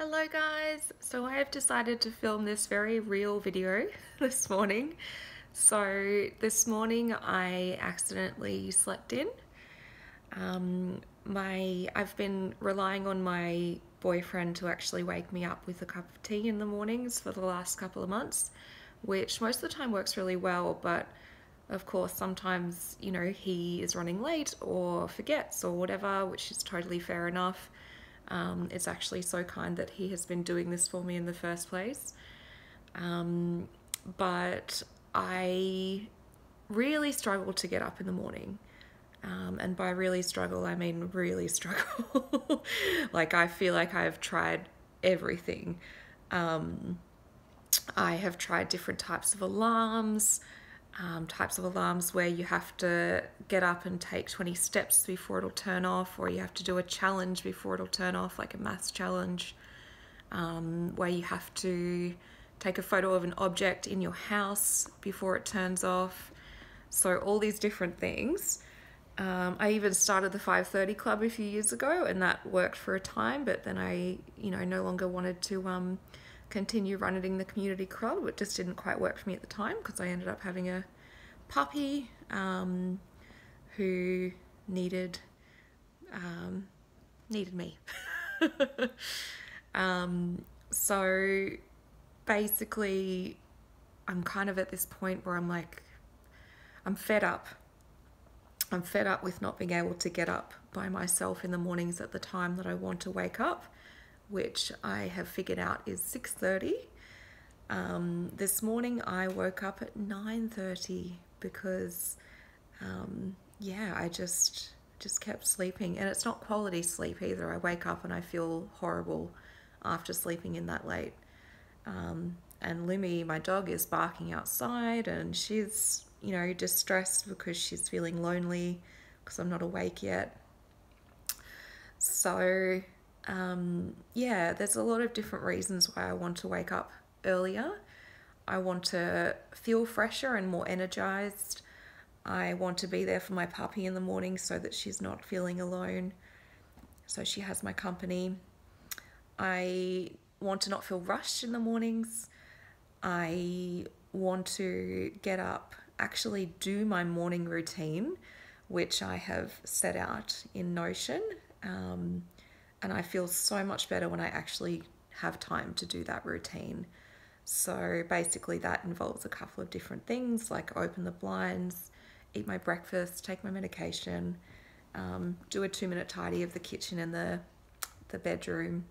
Hello guys! So I have decided to film this very real video this morning. So this morning I accidentally slept in. I've been relying on my boyfriend to actually wake me up with a cup of tea in the mornings for the last couple of months, which most of the time works really well, but of course sometimes, he is running late or forgets or whatever, which is totally fair enough. It's actually so kind that he has been doing this for me in the first place. But I really struggle to get up in the morning. And by really struggle, I mean really struggle. Like, I feel like I've tried everything. I have tried different types of alarms where you have to get up and take 20 steps before it'll turn off, or you have to do a challenge before it'll turn off, like a maths challenge, where you have to take a photo of an object in your house before it turns off. So all these different things. I even started the 5:30 club a few years ago, and that worked for a time, but then I, no longer wanted to continue running the community club. It just didn't quite work for me at the time because I ended up having a puppy who needed needed me. So basically, I'm kind of at this point where I'm like, I'm fed up. I'm fed up with not being able to get up by myself in the mornings at the time that I want to wake up, which I have figured out is 6:30. This morning I woke up at 9:30 because, I just kept sleeping, and it's not quality sleep either. I wake up and I feel horrible after sleeping in that late. And Lumi, my dog, is barking outside, and she's, distressed because she's feeling lonely because I'm not awake yet. So, there's a lot of different reasons why I want to wake up earlier. I want to feel fresher and more energized. I want to be there for my puppy in the morning so that she's not feeling alone, so she has my company. I want to not feel rushed in the mornings. I want to get up, actually do my morning routine, which I have set out in Notion. And I feel so much better when I actually have time to do that routine. So basically that involves a couple of different things, like open the blinds, eat my breakfast, take my medication, do a 2-minute tidy of the kitchen and the bedroom,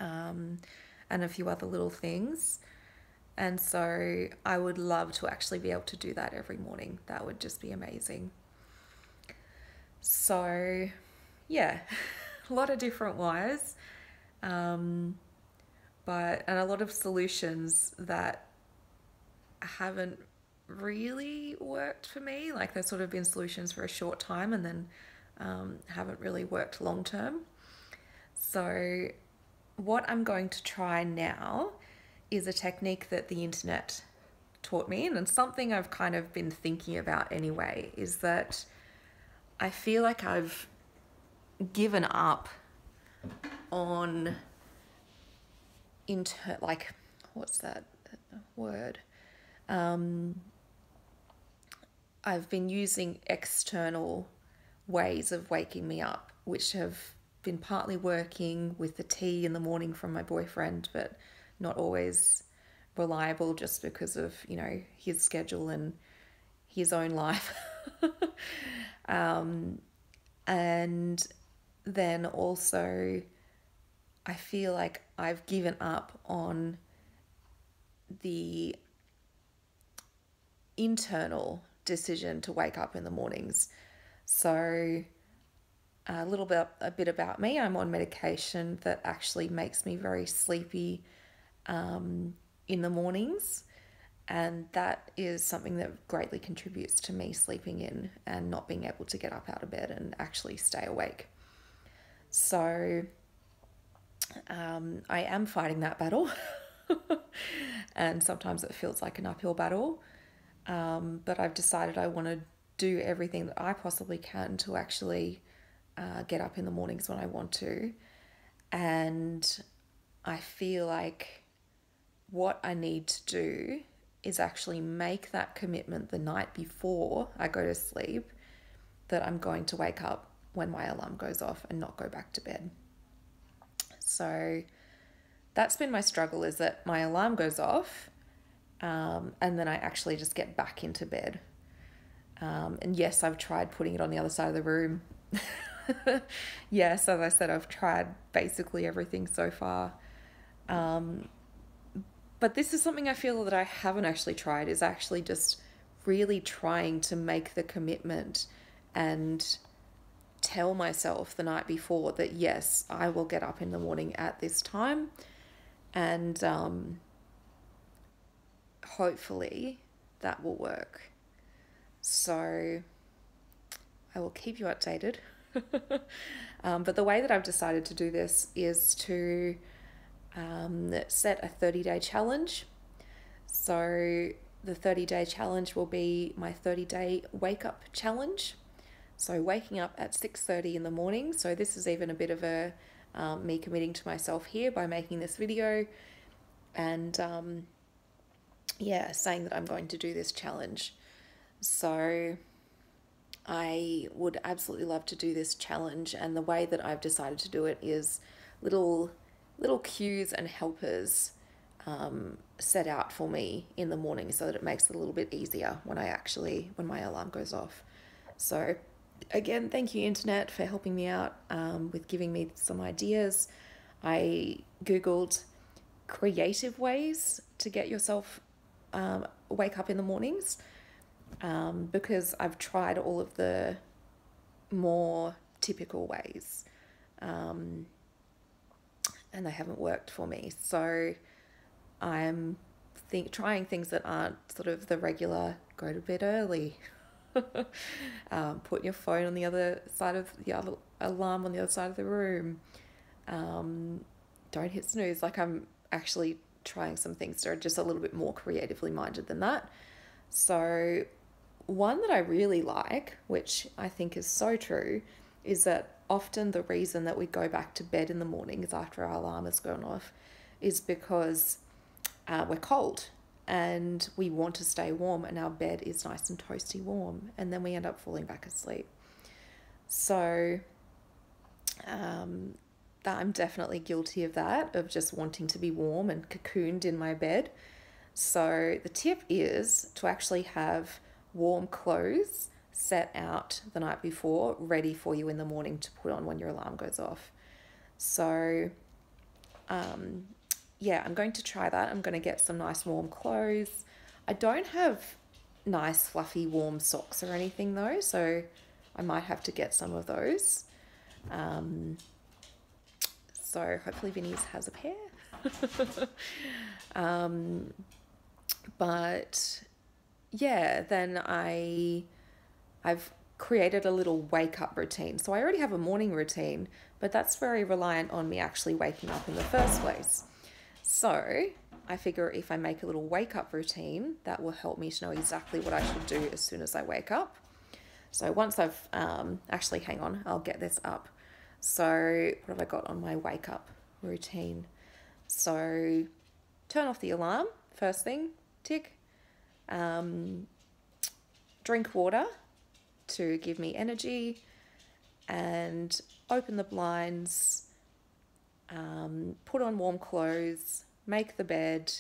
and a few other little things. And so I would love to actually be able to do that every morning. That would just be amazing. So yeah, a lot of different whys, and a lot of solutions that haven't really worked for me. Like, there's sort of been solutions for a short time and then haven't really worked long term. So what I'm going to try now is a technique that the internet taught me, and something I've kind of been thinking about anyway, is that I feel like I've given up on like, what's that word? I've been using external ways of waking me up, which have been partly working with the tea in the morning from my boyfriend, but not always reliable just because of, his schedule and his own life. And then also, I feel like I've given up on the internal decision to wake up in the mornings. So a bit about me. I'm on medication that actually makes me very sleepy in the mornings, and that is something that greatly contributes to me sleeping in and not being able to get up out of bed and actually stay awake. So I am fighting that battle, and sometimes it feels like an uphill battle, but I've decided I want to do everything that I possibly can to actually get up in the mornings when I want to. And I feel like what I need to do is actually make that commitment the night before I go to sleep that I'm going to wake up when my alarm goes off and not go back to bed. So that's been my struggle, is that my alarm goes off, and then I actually just get back into bed. And yes, I've tried putting it on the other side of the room. Yes, as I said, I've tried basically everything so far. But this is something I feel that I haven't actually tried, is actually just really trying to make the commitment and tell myself the night before that, yes, I will get up in the morning at this time. And hopefully that will work. So I will keep you updated. But the way that I've decided to do this is to set a 30-day challenge. So the 30-day challenge will be my 30-day wake-up challenge. So waking up at 6:30 in the morning. So this is even a bit of a me committing to myself here by making this video, and saying that I'm going to do this challenge. So I would absolutely love to do this challenge, and the way that I've decided to do it is little cues and helpers set out for me in the morning, so that it makes it a little bit easier when my alarm goes off. So again, thank you, internet, for helping me out with giving me some ideas. I googled creative ways to get yourself wake up in the mornings, because I've tried all of the more typical ways, and they haven't worked for me. So I'm trying things that aren't sort of the regular go to bed early, put your phone on the other side of the other alarm on the other side of the room, don't hit snooze. Like, I'm actually trying some things that are just a little bit more creatively minded than that. So one that I really like, which I think is so true, is that often the reason that we go back to bed in the mornings after our alarm has gone off is because we're cold and we want to stay warm, and our bed is nice and toasty warm, and then we end up falling back asleep. So I'm definitely guilty of that, of just wanting to be warm and cocooned in my bed. So the tip is to actually have warm clothes set out the night before, ready for you in the morning to put on when your alarm goes off. So I'm going to try that. I'm going to get some nice warm clothes. I don't have nice fluffy warm socks or anything though, so I might have to get some of those. So hopefully Vinny's has a pair. But yeah, then I've created a little wake up routine. So I already have a morning routine, but that's very reliant on me actually waking up in the first place. So I figure if I make a little wake up routine, that will help me to know exactly what I should do as soon as I wake up. So once I've actually, hang on, I'll get this up. So what have I got on my wake up routine? So turn off the alarm, first thing, tick. Drink water to give me energy, and open the blinds, put on warm clothes, make the bed,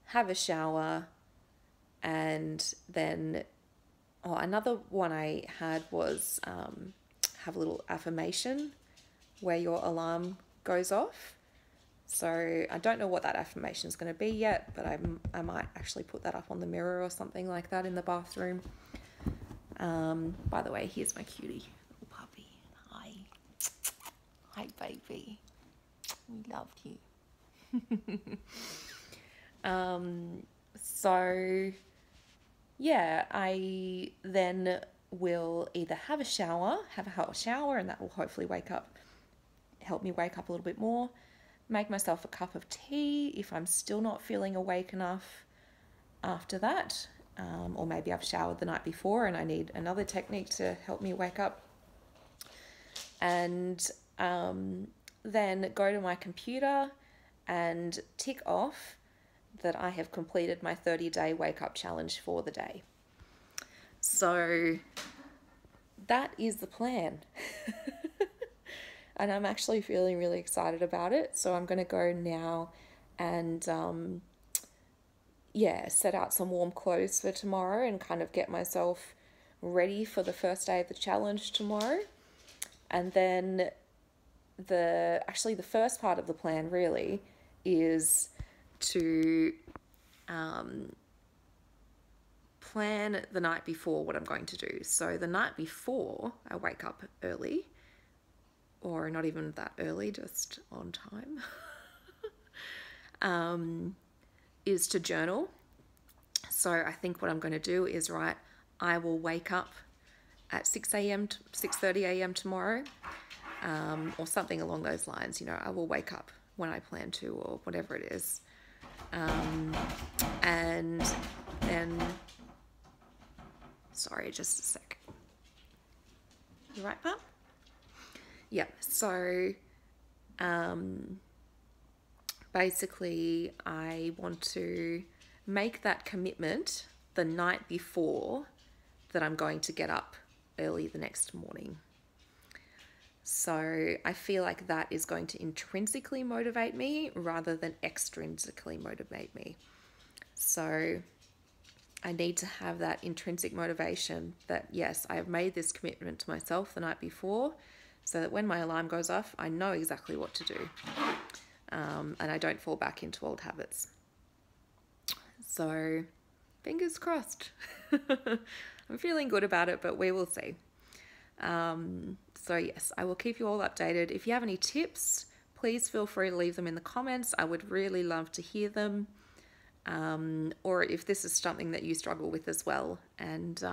have a shower, and then another one I had was have a little affirmation where your alarm goes off. So I don't know what that affirmation is going to be yet, but I might actually put that up on the mirror or something like that in the bathroom. By the way, here's my cutie little puppy. Hi baby, we loved you. So yeah, I then will either have a hot shower, and that will hopefully help me wake up a little bit more. Make myself a cup of tea if I'm still not feeling awake enough after that, or maybe I've showered the night before and I need another technique to help me wake up. And then go to my computer and tick off that I have completed my 30-day wake up challenge for the day. So that is the plan. And I'm actually feeling really excited about it. So I'm going to go now and set out some warm clothes for tomorrow and kind of get myself ready for the first day of the challenge tomorrow. And then the first part of the plan really is to plan the night before what I'm going to do. So the night before I wake up early, or not even that early, just on time, is to journal. So I think what I'm going to do is I will wake up at 6 a.m., 6:30 a.m. tomorrow, or something along those lines. You know, I will wake up when I plan to, or whatever it is. And then, sorry, just a sec. You right, Pop? Yeah, so basically I want to make that commitment the night before that I'm going to get up early the next morning. So I feel like that is going to intrinsically motivate me rather than extrinsically motivate me. So I need to have that intrinsic motivation that, yes, I have made this commitment to myself the night before, so that when my alarm goes off, I know exactly what to do, and I don't fall back into old habits. So fingers crossed. I'm feeling good about it, but we will see. So yes, I will keep you all updated. If you have any tips, please feel free to leave them in the comments. I would really love to hear them. Or if this is something that you struggle with as well, and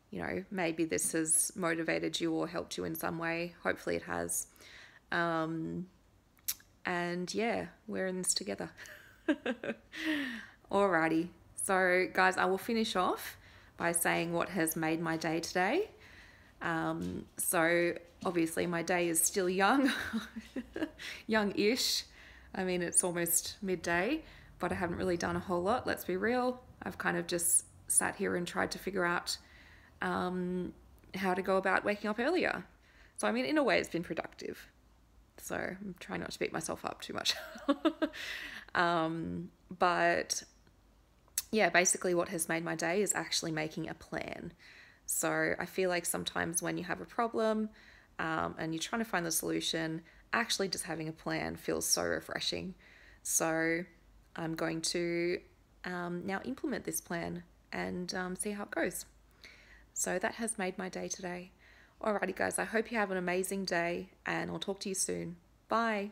you know, maybe this has motivated you or helped you in some way. Hopefully it has. And yeah, we're in this together. Alrighty. So guys, I will finish off by saying what has made my day today. So obviously my day is still young, young-ish. I mean, it's almost midday, but I haven't really done a whole lot. Let's be real. I've kind of just sat here and tried to figure out how to go about waking up earlier. So I mean, in a way it's been productive. So I'm trying not to beat myself up too much. But yeah, basically what has made my day is actually making a plan. So I feel like sometimes when you have a problem and you're trying to find the solution, actually just having a plan feels so refreshing. So I'm going to now implement this plan and see how it goes. So that has made my day today. Alrighty guys, I hope you have an amazing day and I'll talk to you soon. Bye.